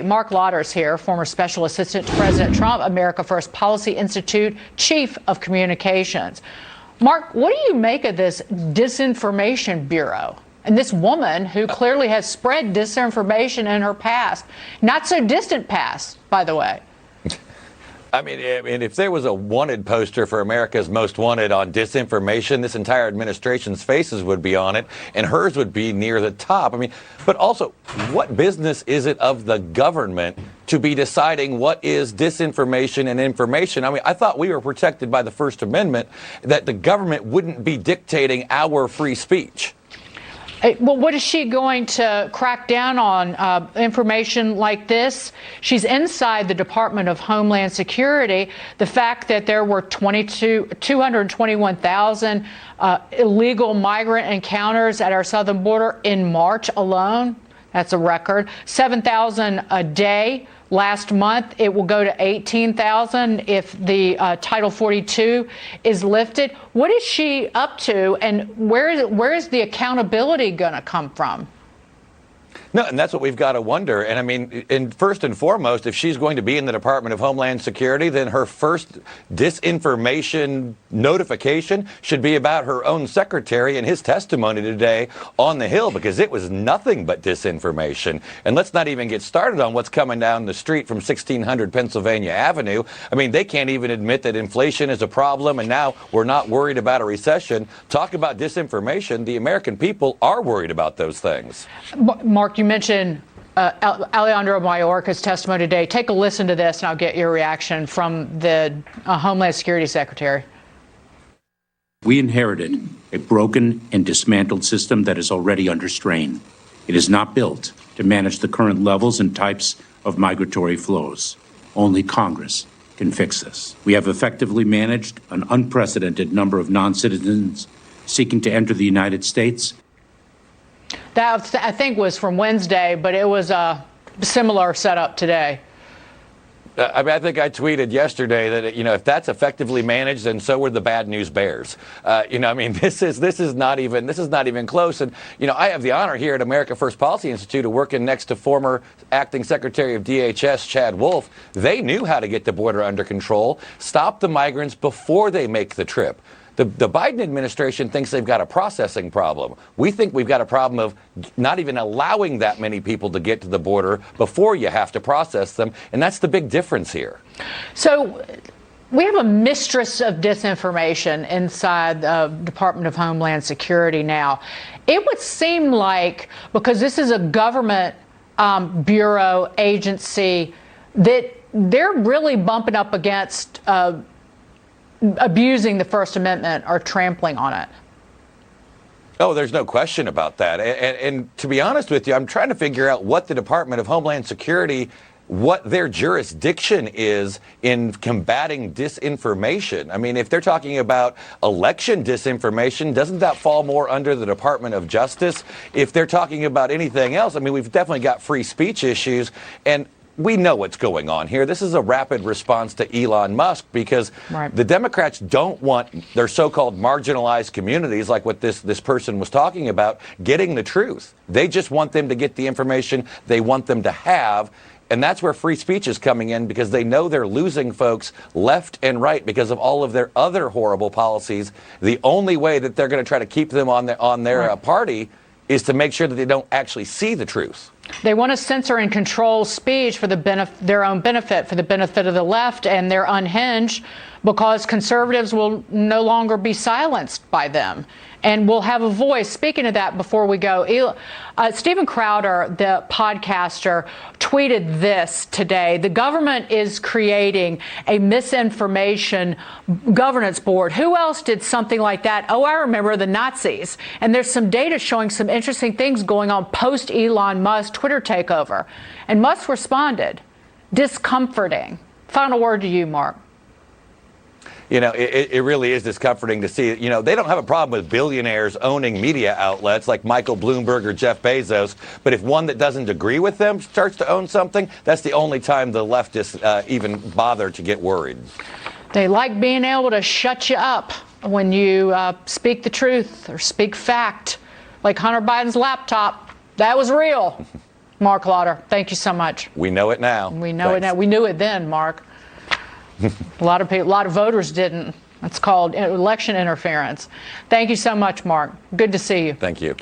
Marc Lotter is here, former Special Assistant to President Trump, America First Policy Institute Chief of Communications. Marc, what do you make of this Disinformation Bureau and this woman who clearly has spread disinformation in her past, not so distant past, by the way? I mean, if there was a wanted poster for America's Most Wanted on disinformation, this entire administration's faces would be on it, and hers would be near the top. I mean, but also, what business is it of the government to be deciding what is disinformation and information? I mean, I thought we were protected by the First Amendment, that the government wouldn't be dictating our free speech. Well, what is she going to crack down on information like this? She's inside the Department of Homeland Security. The fact that there were 221,000 illegal migrant encounters at our southern border in March alone, that's a record. 7,000 a day. Last month, it will go to 18,000 if the Title 42 is lifted. What is she up to, and where is the accountability going to come from? No, and that's what we've got to wonder. And I mean, first and foremost, if she's going to be in the Department of Homeland Security, then her first disinformation notification should be about her own secretary and his testimony today on the Hill, because it was nothing but disinformation. And let's not even get started on what's coming down the street from 1600 Pennsylvania Avenue. I mean, they can't even admit that inflation is a problem, and now we're not worried about a recession. Talk about disinformation. The American people are worried about those things. Marc, you mentioned Alejandro Mayorkas' testimony today. Take a listen to this, and I'll get your reaction from the Homeland Security Secretary. We inherited a broken and dismantled system that is already under strain. It is not built to manage the current levels and types of migratory flows. Only Congress can fix this. We have effectively managed an unprecedented number of non-citizens seeking to enter the United States. That, I think, was from Wednesday, but it was a similar setup today. I mean, I think I tweeted yesterday that, if that's effectively managed, then so were the bad news bears. I mean, this is not even close. And, I have the honor here at America First Policy Institute of working next to former acting Secretary of DHS, Chad Wolf. They knew how to get the border under control, stop the migrants before they make the trip. The Biden administration thinks they've got a processing problem. We think we've got a problem of not even allowing that many people to get to the border before you have to process them. And that's the big difference here. So we have a mistress of disinformation inside the Department of Homeland Security now. It would seem like, because this is a government bureau agency, that they're really bumping up against abusing the First Amendment or trampling on it. Oh, there's no question about that. And to be honest with you, I'm trying to figure out what the Department of Homeland Security, what their jurisdiction is in combating disinformation. I mean, if they're talking about election disinformation, doesn't that fall more under the Department of Justice? If they're talking about anything else, I mean, we've definitely got free speech issues, and we know what's going on here. This is a rapid response to Elon Musk, because the Democrats don't want their so-called marginalized communities, like what this person was talking about, getting the truth. They just want them to get the information they want them to have. And that's where free speech is coming in, because they know they're losing folks left and right because of all of their other horrible policies. The only way that they're going to try to keep them on their party is to make sure that they don't actually see the truth. They want to censor and control speech for their own benefit, for the benefit of the left, and they're unhinged because conservatives will no longer be silenced by them and will have a voice. Speaking of that, before we go, Steven Crowder, the podcaster, tweeted this today. The government is creating a misinformation governance board. Who else did something like that? Oh, I remember the Nazis. And there's some data showing some interesting things going on post Elon Musk Twitter takeover. And Musk responded, discomforting. Final word to you, Marc. It really is discomforting to see. They don't have a problem with billionaires owning media outlets like Michael Bloomberg or Jeff Bezos. But if one that doesn't agree with them starts to own something, that's the only time the leftists even bother to get worried. They like being able to shut you up when you speak the truth or speak fact, like Hunter Biden's laptop. That was real. Marc Lotter, thank you so much. We know it now. We know it now. We knew it then, Mark. A lot of voters didn't. It's called election interference. Thank you so much, Mark. Good to see you. Thank you.